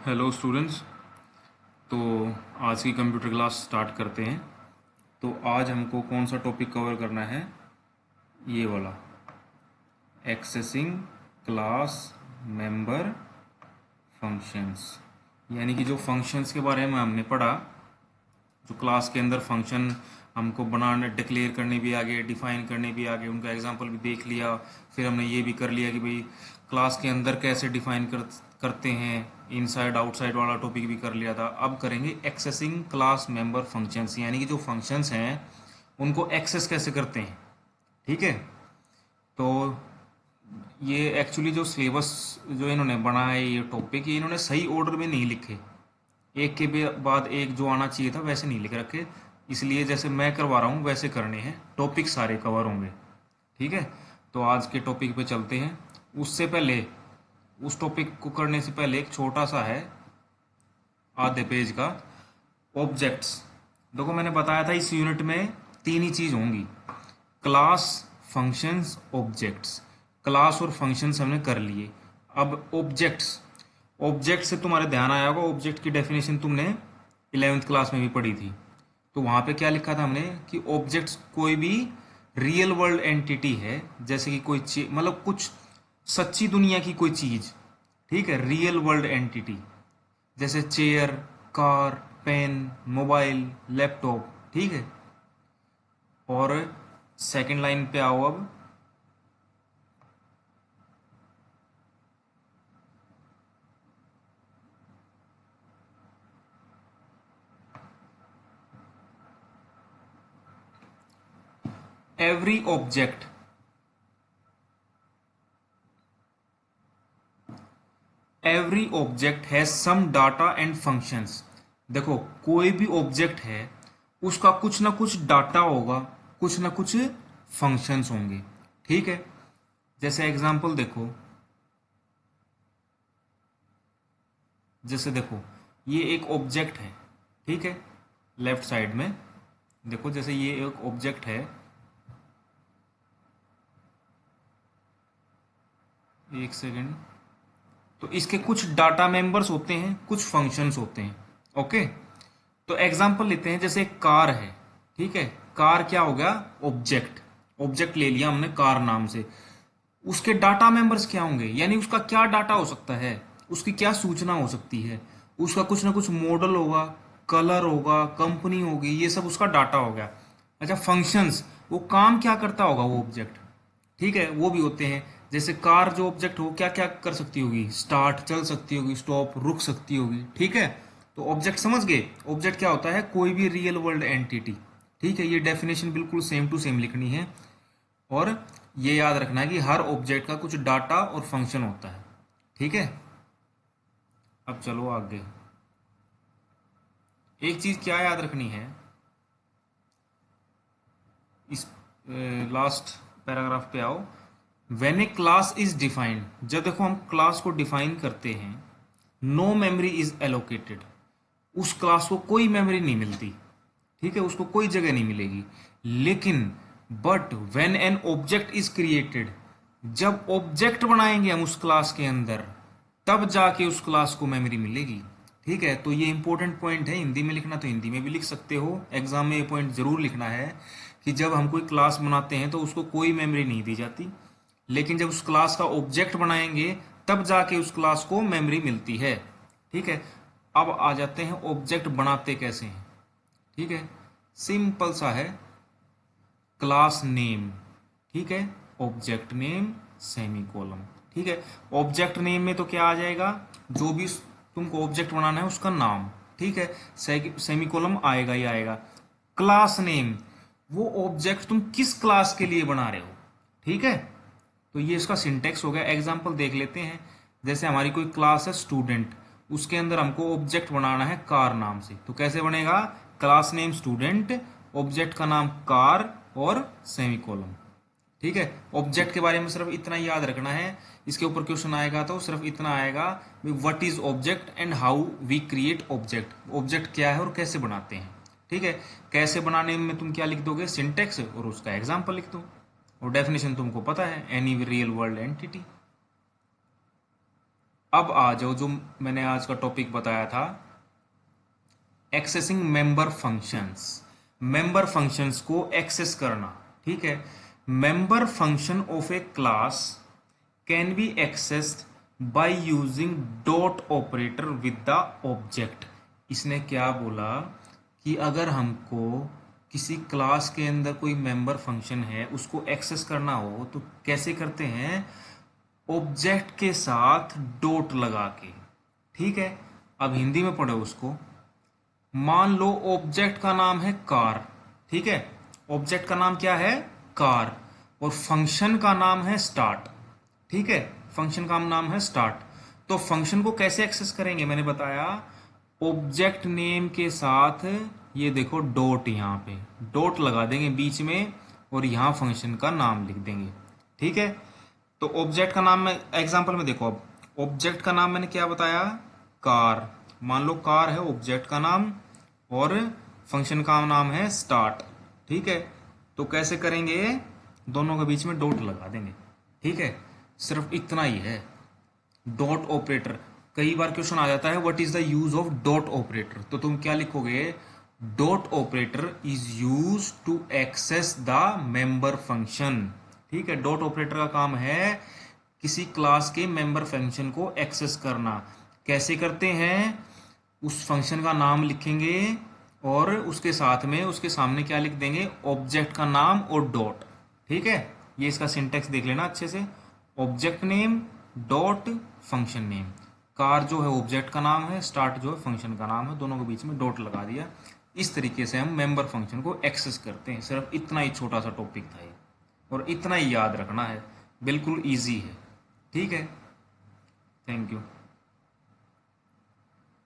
Hello students. तो आज की कंप्यूटर क्लास स्टार्ट करते हैं। तो आज हमको कौन सा टॉपिक कवर करना है? ये वाला, एक्सेसिंग क्लास मेंबर फंक्शंस। यानी कि जो फंक्शंस के बारे में हमने पढ़ा, जो क्लास के अंदर फंक्शन हमको बनाने, डिक्लेयर करने भी आगे, डिफाइन करने भी आगे, उनका एग्जांपल भी देख लिया। फिर हमने ये भी कर लिया कि भाई क्लास के अंदर कैसे डिफाइन करते हैं, इनसाइड आउटसाइड वाला टॉपिक भी कर लिया था। अब करेंगे एक्सेसिंग क्लास मेंबर फंक्शंस, यानी कि जो फंक्शंस हैं उनको एक्सेस कैसे करते हैं। ठीक है। तो ये एक्चुअली जो सिलेबस जो इन्होंने बनाया है, ये टॉपिक, ये इन्होंने सही ऑर्डर में नहीं लिखे, एक के बाद एक जो आना चाहिए था वैसे नहीं लिख रखे। इसलिए जैसे मैं करवा रहा हूँ वैसे करने हैं, टॉपिक सारे कवर होंगे। ठीक है। तो आज के टॉपिक पे चलते हैं। उससे पहले, उस टॉपिक को करने से पहले एक छोटा सा है, आधे पेज का, ऑब्जेक्ट्स। देखो मैंने बताया था इस यूनिट में तीन ही चीज होंगी, क्लास, फंक्शंस, ऑब्जेक्ट्स। क्लास और फंक्शंस हमने कर लिए। अब ऑब्जेक्ट्स, ऑब्जेक्ट से तुम्हारे ध्यान आया होगा, ऑब्जेक्ट की डेफिनेशन तुमने 11th क्लास में भी पढ़ी थी। तो वहां पे क्या लिखा था हमने कि ऑब्जेक्ट्स कोई भी रियल वर्ल्ड एंटिटी है, जैसे कि कोई चीज, मतलब कुछ सच्ची दुनिया की कोई चीज। ठीक है, रियल वर्ल्ड एंटिटी, जैसे chair, car, pen, mobile, laptop. ठीक है। और सेकंड लाइन पे आओ अब। Every object, every object has some data and functions. देखो कोई भी ऑब्जेक्ट है, उसका कुछ ना कुछ डाटा होगा, कुछ ना कुछ फंक्शंस होंगे। ठीक है। जैसे एग्जांपल देखो, जैसे देखो ये एक ऑब्जेक्ट है। ठीक है। लेफ्ट साइड में देखो, जैसे ये एक ऑब्जेक्ट है, एक सेकेंड। तो इसके कुछ डाटा मेंबर्स होते हैं, कुछ फंक्शंस होते हैं। ओके। तो एग्जांपल लेते हैं, जैसे एक कार है। ठीक है। कार क्या हो गया? ऑब्जेक्ट। ऑब्जेक्ट ले लिया हमने कार नाम से। उसके डाटा मेंबर्स क्या होंगे, यानी उसका क्या डाटा हो सकता है, उसकी क्या सूचना हो सकती है। उसका कुछ ना कुछ मॉडल होगा, कलर होगा, कंपनी होगी, ये सब उसका डाटा हो गया। अच्छा, फंक्शंस, वो काम क्या करता होगा वो ऑब्जेक्ट। ठीक है, वो भी होते हैं। जैसे कार जो ऑब्जेक्ट हो, क्या क्या कर सकती होगी, स्टार्ट, चल सकती होगी, स्टॉप, रुक सकती होगी। ठीक है। तो ऑब्जेक्ट समझ गए, ऑब्जेक्ट क्या होता है? कोई भी रियल वर्ल्ड एंटिटी। ठीक है, ये डेफिनेशन बिल्कुल सेम टू सेम लिखनी है। और ये याद रखना है कि हर ऑब्जेक्ट का कुछ डाटा और फंक्शन होता है। ठीक है। अब चलो आगे। एक चीज क्या याद रखनी है, इस लास्ट पैराग्राफ पे आओ। When A class is defined, जब देखो हम क्लास को डिफाइन करते हैं, नो मेमोरी इज एलोकेटेड, उस क्लास को कोई मेमोरी नहीं मिलती। ठीक है, उसको कोई जगह नहीं मिलेगी। लेकिन but when an object is created, जब ऑब्जेक्ट बनाएंगे हम उस क्लास के अंदर, तब जाके उस क्लास को मेमोरी मिलेगी। ठीक है। तो ये इंपॉर्टेंट पॉइंट है, हिंदी में लिखना तो हिंदी में भी लिख सकते हो, एग्जाम में ये पॉइंट जरूर लिखना है कि जब हम कोई क्लास बनाते हैं तो उसको कोई मेमोरी नहीं दी जाती, लेकिन जब उस क्लास का ऑब्जेक्ट बनाएंगे तब जाके उस क्लास को मेमोरी मिलती है। ठीक है। अब आ जाते हैं ऑब्जेक्ट बनाते कैसे हैं। ठीक है, सिंपल सा है, क्लास नेम। ठीक है, ऑब्जेक्ट नेम, सेमी कॉलम। ठीक है। ऑब्जेक्ट नेम में तो क्या आ जाएगा, जो भी तुमको ऑब्जेक्ट बनाना है उसका नाम। ठीक है। सेमी कॉलम आएगा ही आएगा। क्लास नेम, वो ऑब्जेक्ट तुम किस क्लास के लिए बना रहे हो। ठीक है। तो ये इसका सिंटेक्स हो गया। एग्जाम्पल देख लेते हैं। जैसे हमारी कोई क्लास है स्टूडेंट, उसके अंदर हमको ऑब्जेक्ट बनाना है कार नाम से, तो कैसे बनेगा? क्लास नेम स्टूडेंट, ऑब्जेक्ट का नाम कार और सेमी कॉलम। ठीक है। ऑब्जेक्ट के बारे में सिर्फ इतना ही याद रखना है, इसके ऊपर क्वेश्चन आएगा तो सिर्फ इतना आएगा, what is object and how we create object. Object क्या है और कैसे बनाते हैं। ठीक है। कैसे बनाने में तुम क्या लिख दोगे? सिंटेक्स और उसका एग्जाम्पल लिख दो। और डेफिनेशन तुमको पता है, एनी रियल वर्ल्ड एंटिटी। अब आ जाओ जो मैंने आज का टॉपिक बताया था, accessing member functions. Member functions को एक्सेस करना, ठीक है। Member function of A class can be accessed by using dot operator with the object. इसने क्या बोला कि अगर हमको किसी क्लास के अंदर कोई मेंबर फंक्शन है उसको एक्सेस करना हो तो कैसे करते हैं, ऑब्जेक्ट के साथ डॉट लगा के, ठीक है। अब हिंदी में पढ़ो उसको। मान लो ऑब्जेक्ट का नाम है कार, ठीक है। ऑब्जेक्ट का नाम क्या है, कार, और फंक्शन का नाम है स्टार्ट, ठीक है। फंक्शन का नाम है स्टार्ट। तो फंक्शन को कैसे एक्सेस करेंगे, मैंने बताया ऑब्जेक्ट नेम के साथ, ये देखो डॉट, यहाँ पे डॉट लगा देंगे बीच में और यहाँ फंक्शन का नाम लिख देंगे, ठीक है। तो ऑब्जेक्ट का नाम में एग्जांपल में देखो, अब ऑब्जेक्ट का नाम मैंने क्या बताया, कार। मान लो कार है ऑब्जेक्ट का नाम और फंक्शन का नाम है स्टार्ट, ठीक है। तो कैसे करेंगे, दोनों के बीच में डॉट लगा देंगे, ठीक है। सिर्फ इतना ही है, डॉट ऑपरेटर। कई बार क्वेश्चन आ जाता है what is the use of dot operator, तो तुम क्या लिखोगे, dot operator is use to access the member function, ठीक है। डॉट ऑपरेटर का काम है किसी क्लास के मेंबर फंक्शन को एक्सेस करना। कैसे करते हैं, उस फंक्शन का नाम लिखेंगे और उसके साथ में उसके सामने क्या लिख देंगे, ऑब्जेक्ट का नाम और डॉट, ठीक है। ये इसका सिंटेक्स देख लेना अच्छे से, object name dot function name. Car जो है ऑब्जेक्ट का नाम है, स्टार्ट जो है फंक्शन का नाम है, दोनों के बीच में डॉट लगा दिया। इस तरीके से हम मेंबर फंक्शन को एक्सेस करते हैं। सिर्फ इतना ही छोटा सा टॉपिक था ये, और इतना ही याद रखना है, बिल्कुल इजी है, ठीक है। Thank you.